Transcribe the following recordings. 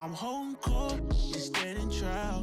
I'm home court, you standing trial.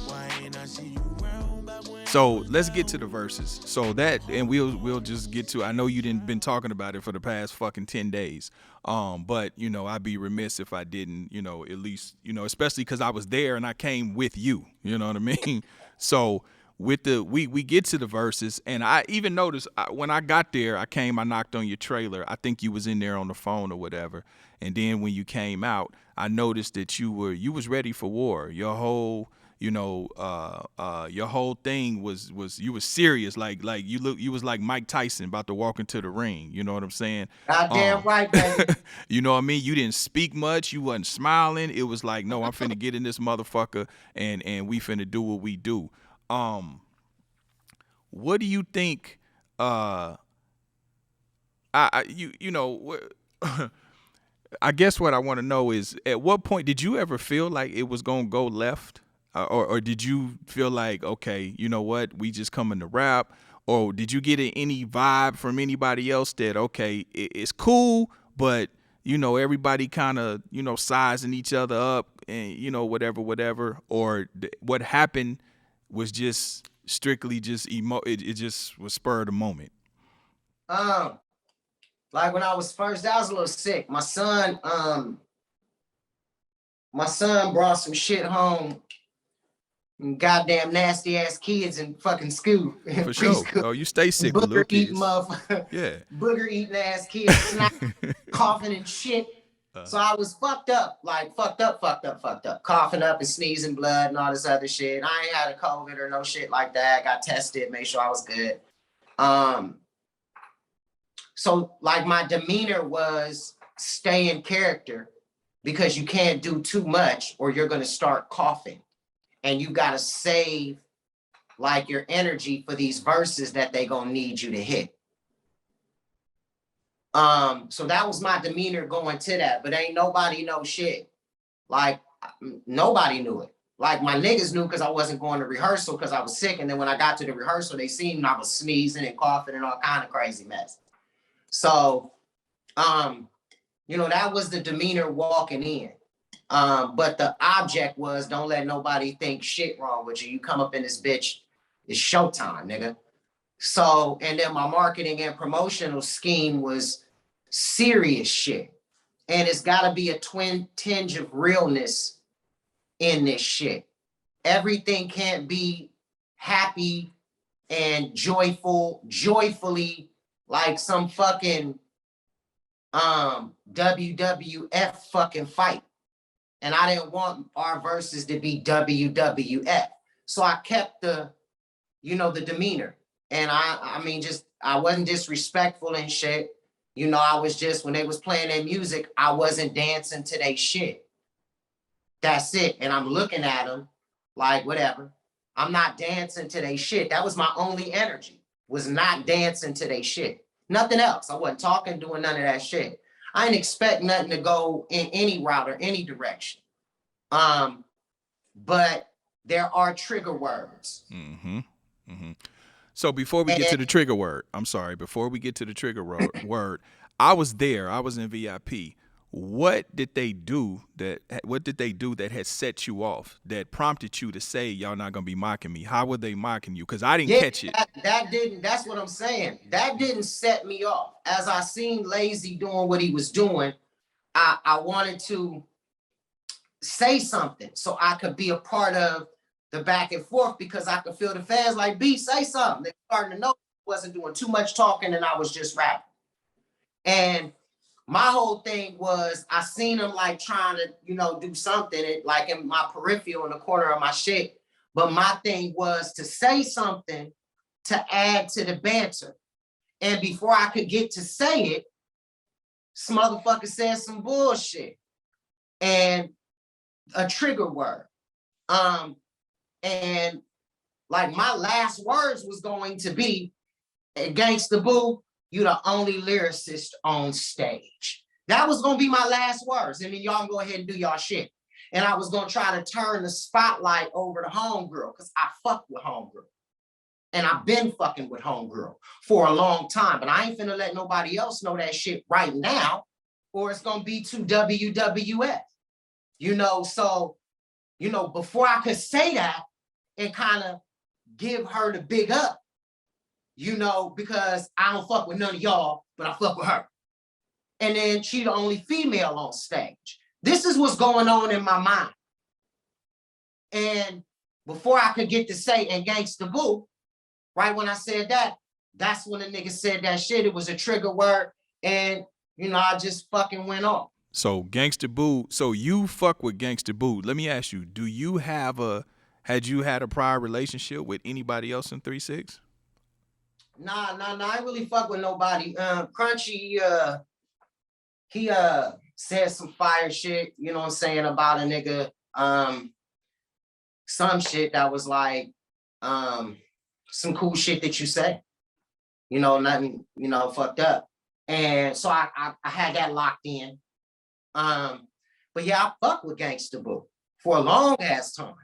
Why ain't I see you round back when So let's get to the verses. So that, and we'll just get to. I know you didn't been talking about it for the past fucking 10 days. But I'd be remiss if I didn't. At least especially because I was there and I came with you. You know what I mean? So with the we get to the verses, and I even noticed when I got there, I knocked on your trailer. I think you was in there on the phone or whatever. And then when you came out, I noticed that you was ready for war. Your whole thing was you was serious, like you was like Mike Tyson about to walk into the ring. You know what I'm saying? Goddamn Um, right, baby. you know what I mean? You didn't speak much. You wasn't smiling. It was like, no, I'm finna get in this motherfucker, and we finna do what we do. Um, what do you think? You know, I guess what I want to know is, at what point did you ever feel like it was gonna go left, or did you feel like, okay, you know what, we just coming to rap, or did you get any vibe from anybody else that, okay, it's cool, but everybody kind of sizing each other up, and whatever, or what happened was just strictly just it just was spur of the moment. Um, like when I was first, I was a little sick. My son brought some shit home. Goddamn nasty ass kids in fucking school, in For sure. preschool. Oh, you stay sick with little Booger eating kids. motherfucker, Yeah. booger eating ass kids, snot, coughing and shit. So I was fucked up, like fucked up, coughing up and sneezing blood and all this other shit. I ain't had a COVID or no shit like that. Got tested, made sure I was good. Um, so like my demeanor was stay in character because you can't do too much or you're gonna start coughing. And you gotta save like your energy for these verses that they gonna need you to hit. So that was my demeanor going to that, but ain't nobody know shit. Like nobody knew it. Like my niggas knew because I wasn't going to rehearsal because I was sick. And then when I got to the rehearsal, they seen I was sneezing and coughing and all kind of crazy mess. So, that was the demeanor walking in. But the object was don't let nobody think shit wrong with you. You come up in this bitch, it's showtime, nigga. So, and then my marketing and promotional scheme was serious shit. And it's got to be a twin tinge of realness in this shit. Everything can't be happy and joyfully like some fucking WWF fucking fight. And I didn't want our verses to be WWF. So I kept the demeanor. And I mean, just I wasn't disrespectful and shit. I was just when they was playing their music, I wasn't dancing to their shit. That's it. And I'm looking at them like whatever. I'm not dancing to their shit. That was my only energy. Was not dancing to their shit. Nothing else. I wasn't talking, doing none of that shit. I didn't expect nothing to go in any route or any direction. But there are trigger words. Mm-hmm. Mm-hmm. So before we get to the trigger word, I'm sorry, before we get to the trigger word, I was there. I was in VIP. What did they do that had set you off, that prompted you to say y'all not gonna be mocking me? How were they mocking you? Because I didn't Yeah, catch it. that didn't, that's what I'm saying. That didn't set me off. As I seen Lazy doing what he was doing, I wanted to say something so I could be a part of the back and forth because I could feel the fans like, B, say something. They starting to know I wasn't doing too much talking and I was just rapping. And my whole thing was I seen him like trying to, do something like in my peripheral in the corner of my shit. But my thing was to say something to add to the banter. And before I could get to say it, this motherfucker said some bullshit and a trigger word. And like my last words was going to be, against the boo, you the only lyricist on stage. That was gonna be my last words. And then y'all go ahead and do y'all shit. And I was gonna try to turn the spotlight over to Homegirl because I fuck with Homegirl. And I've been fucking with Homegirl for a long time. But I ain't finna let nobody else know that shit right now, or it's gonna be too WWF. You know, so, you know, before I could say that and kind of give her the big up, you know, because I don't fuck with none of y'all, but I fuck with her. And then she the only female on stage. This is what's going on in my mind. And before I could get to say and gangsta boo, right when I said that, that's when the nigga said that shit. It was a trigger word. And, you know, I just fucking went off. So Gangsta Boo, so you fuck with Gangsta Boo. Let me ask you, had you had a prior relationship with anybody else in 3-6? Nah, I ain't really fuck with nobody. Crunchy, he said some fire shit, you know what I'm saying, about a nigga. Some shit that was like some cool shit that you say. You know, nothing, you know, fucked up. And so I had that locked in. But yeah, I fuck with Gangsta Boo for a long ass time.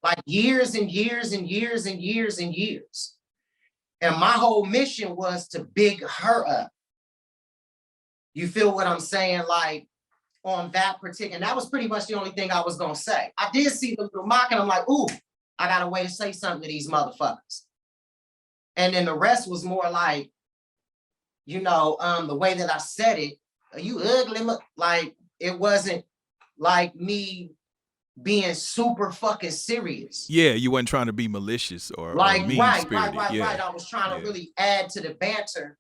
Like years and years and years and years and years. And my whole mission was to big her up. You feel what I'm saying? Like on that particular, and that was pretty much the only thing I was gonna say. I did see the little mock and I'm like, ooh, I got a way to say something to these motherfuckers. And then the rest was more like, you know, the way that I said it, are you ugly? Like, it wasn't like me being super fucking serious. Yeah, you wasn't trying to be malicious or like mean-spirited. right. I was trying to really add to the banter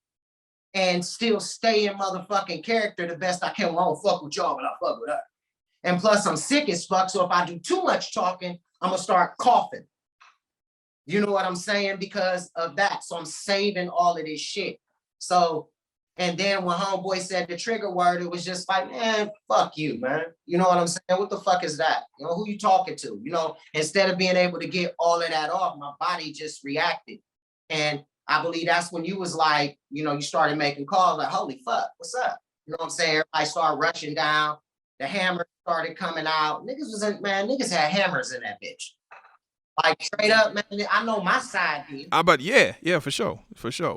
and still stay in motherfucking character the best I can. Well, I don't fuck with y'all, but I fuck with her. And plus, I'm sick as fuck, so if I do too much talking, I'm gonna start coughing. You know what I'm saying? Because of that. So I'm saving all of this shit. So, and then when homeboy said the trigger word, it was just like, man, fuck you, man. You know what I'm saying? What the fuck is that? You know, who you talking to? You know, instead of being able to get all of that off, my body just reacted. And I believe that's when you was like, you know, you started making calls like, holy fuck, what's up? You know what I'm saying? Everybody started rushing down. The hammer started coming out. Niggas had hammers in that bitch. Like straight up, man. I know my side, dude. But yeah, for sure. For sure.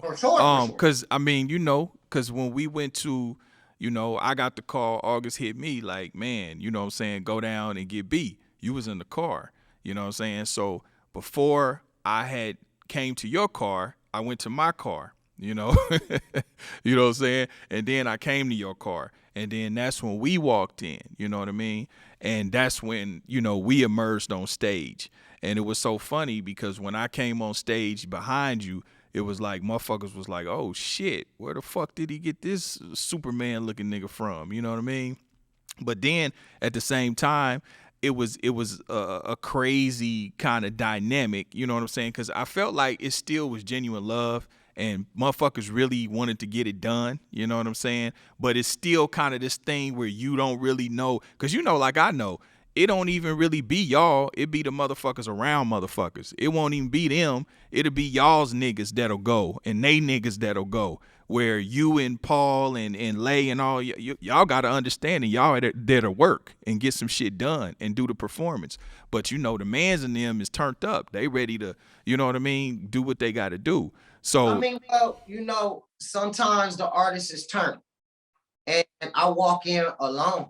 Cause I mean, you know, cause when we went to, you know, I got the call, August hit me like, man, you know what I'm saying, go down and get B. You was in the car, you know what I'm saying? So before I had came to your car, I went to my car, you know, you know what I'm saying? And then I came to your car. And then that's when we walked in, you know what I mean? And that's when, you know, we emerged on stage. And it was so funny because when I came on stage behind you, it was like motherfuckers was like, oh shit, where the fuck did he get this Superman looking nigga from? You know what I mean? But then at the same time, it was a crazy kind of dynamic, you know what I'm saying? Because I felt like it still was genuine love and motherfuckers really wanted to get it done, you know what I'm saying? But it's still kind of this thing where you don't really know, because you know, like I know, it don't even really be y'all. It be the motherfuckers around motherfuckers. It won't even be them. It'll be y'all's niggas that'll go and they niggas that'll go. Where you and Paul and Lay and all, y'all got to understand, and y'all there to work and get some shit done and do the performance. But you know, the mans in them is turned up. They ready to, you know what I mean, do what they got to do. So I mean, well, you know, sometimes the artist is turned, and I walk in alone.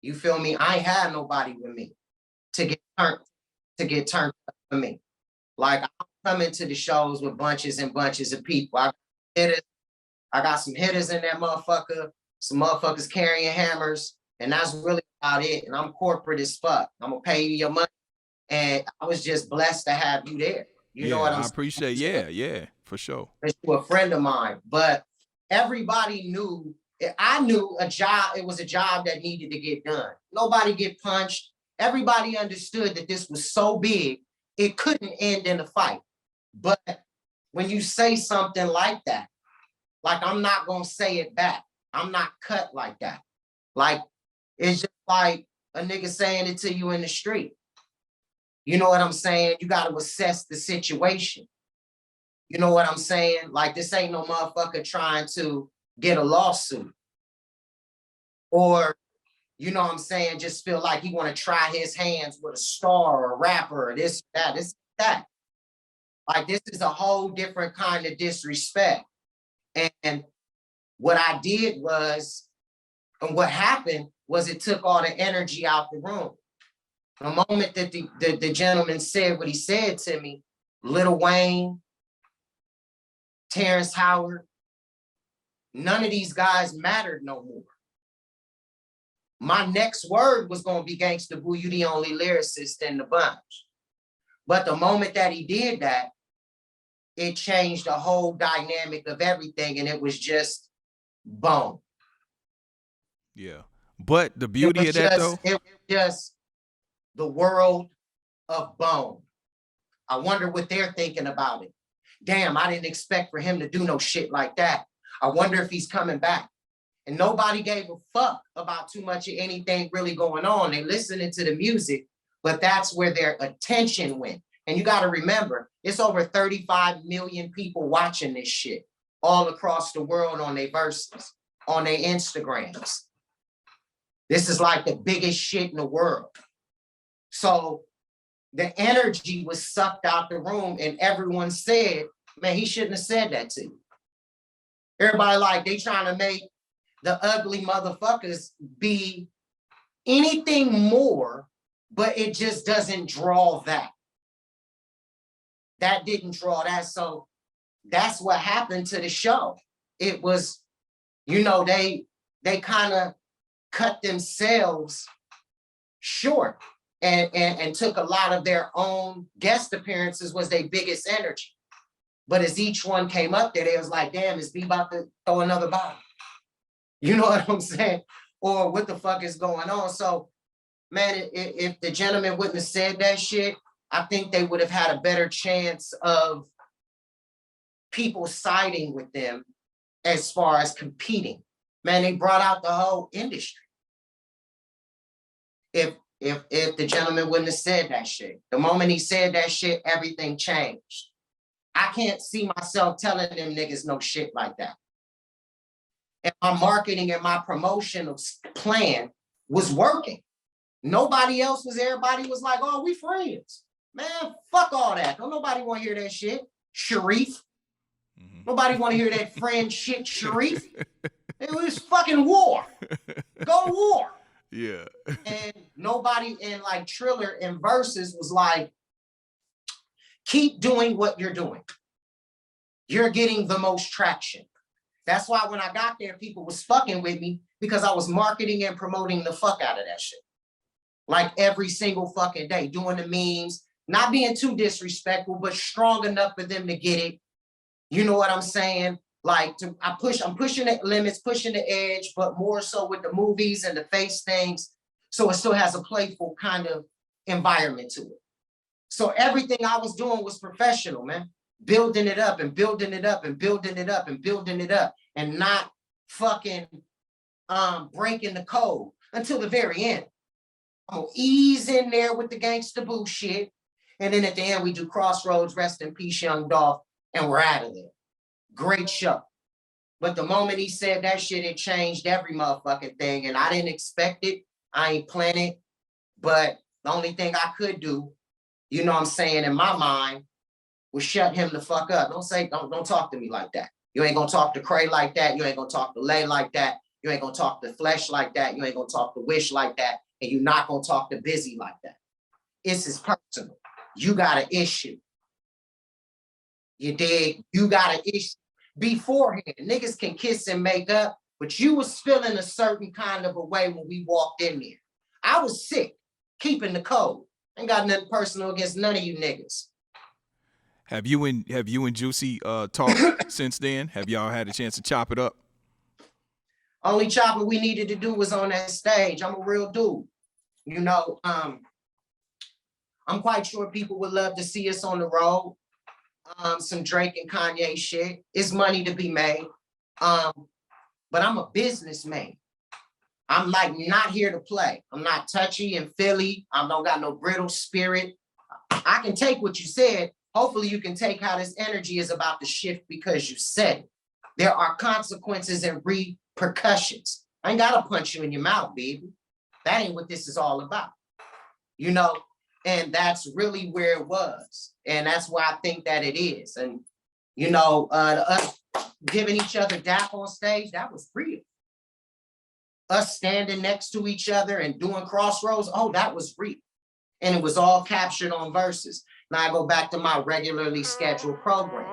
You feel me? I ain't had nobody with me to get turned up for me. Like I come into the shows with bunches and bunches of people. I got some hitters in that motherfucker, some motherfuckers carrying hammers, and that's really about it. And I'm corporate as fuck. I'm gonna pay you your money. And I was just blessed to have you there. You know what I'm saying? I appreciate, yeah, for sure. You're a friend of mine, but everybody knew, I knew it was a job that needed to get done. Nobody get punched. Everybody understood that this was so big, it couldn't end in a fight. But when you say something like that, like I'm not gonna say it back. I'm not cut like that. Like, it's just like a nigga saying it to you in the street. You know what I'm saying? You gotta assess the situation. You know what I'm saying? Like, this ain't no motherfucker trying to get a lawsuit. Or, you know what I'm saying, just feel like he want to try his hands with a star or a rapper or this, that. Like, this is a whole different kind of disrespect. And what I did was, And what happened was it took all the energy out the room. The moment that the gentleman said what he said to me, Lil Wayne, Terrence Howard, none of these guys mattered no more. My next word was going to be Gangsta Boo, you the only lyricist in the bunch. But the moment that he did that, it changed the whole dynamic of everything, and it was just boom. Yeah. But the beauty of that, though, it was just the world of bone. I wonder what they're thinking about it. Damn, I didn't expect for him to do no shit like that. I wonder if he's coming back. And nobody gave a fuck about too much of anything really going on. They listening to the music, but that's where their attention went. And you got to remember, it's over 35 million people watching this shit all across the world on their verses, on their Instagrams. This is like the biggest shit in the world. So the energy was sucked out the room, and everyone said, man, he shouldn't have said that to you. Everybody like, they trying to make the ugly motherfuckers be anything more, but it just doesn't draw that. That didn't draw that. So that's what happened to the show. It was, you know, they kind of cut themselves short and took a lot of their own guest appearances was their biggest energy. But as each one came up there, they was like, damn, is B about to throw another bottle? You know what I'm saying? Or what the fuck is going on? So, man, if the gentleman wouldn't have said that shit, I think they would have had a better chance of people siding with them as far as competing. Man, they brought out the whole industry. If the gentleman wouldn't have said that shit, the moment he said that shit, everything changed. I can't see myself telling them niggas no shit like that. And my marketing and my promotional plan was working. Nobody else was, everybody was like, oh, we friends. Man, fuck all that. Don't nobody want to hear that shit. Sharif. Mm-hmm. Nobody want to hear that friend shit, Sharif. It was fucking war. Go to war. Yeah. And nobody in like Triller and Verzuz was like, keep doing what you're doing. You're getting the most traction. That's why when I got there, people was fucking with me because I was marketing and promoting the fuck out of that shit. Like every single fucking day, doing the memes, not being too disrespectful, but strong enough for them to get it. You know what I'm saying? Like I'm pushing the limits, pushing the edge, but more so with the movies and the face things. So it still has a playful kind of environment to it. So everything I was doing was professional, man. Building it up and building it up and building it up and building it up and not fucking breaking the code until the very end. I'm gonna ease in there with the Gangsta Boo shit. And then at the end, we do Crossroads, rest in peace, Young Dolph, and we're out of there. Great show. But the moment he said that shit, it changed every motherfucking thing. And I didn't expect it. I ain't plan it. But the only thing I could do, you know what I'm saying, in my mind, was shut him the fuck up. Don't talk to me like that. You ain't gonna talk to Cray like that. You ain't gonna talk to Lay like that. You ain't gonna talk to Flesh like that. You ain't gonna talk to Wish like that. And you're not gonna talk to Bizzy like that. This is personal. You got an issue. You dig? You got an issue. Beforehand, niggas can kiss and make up, but you was feeling a certain kind of a way when we walked in there. I was sick, keeping the code. Ain't got nothing personal against none of you niggas. Have you and Juicy talked since then? Have y'all had a chance to chop it up? Only chopping we needed to do was on that stage. I'm a real dude. You know, I'm quite sure people would love to see us on the road. Some Drake and Kanye shit. It's money to be made. But I'm a businessman. I'm like not here to play. I'm not touchy and feely. I don't got no brittle spirit. I can take what you said. Hopefully you can take how this energy is about to shift because you said it. There are consequences and repercussions. I ain't gotta punch you in your mouth, baby. That ain't what this is all about. You know, and that's really where it was. And that's why I think that it is. And, you know, us giving each other dap on stage, that was real. us standing next to each other and doing crossroads, oh, that was real. And it was all captured on Versus. Now I go back to my regularly scheduled program.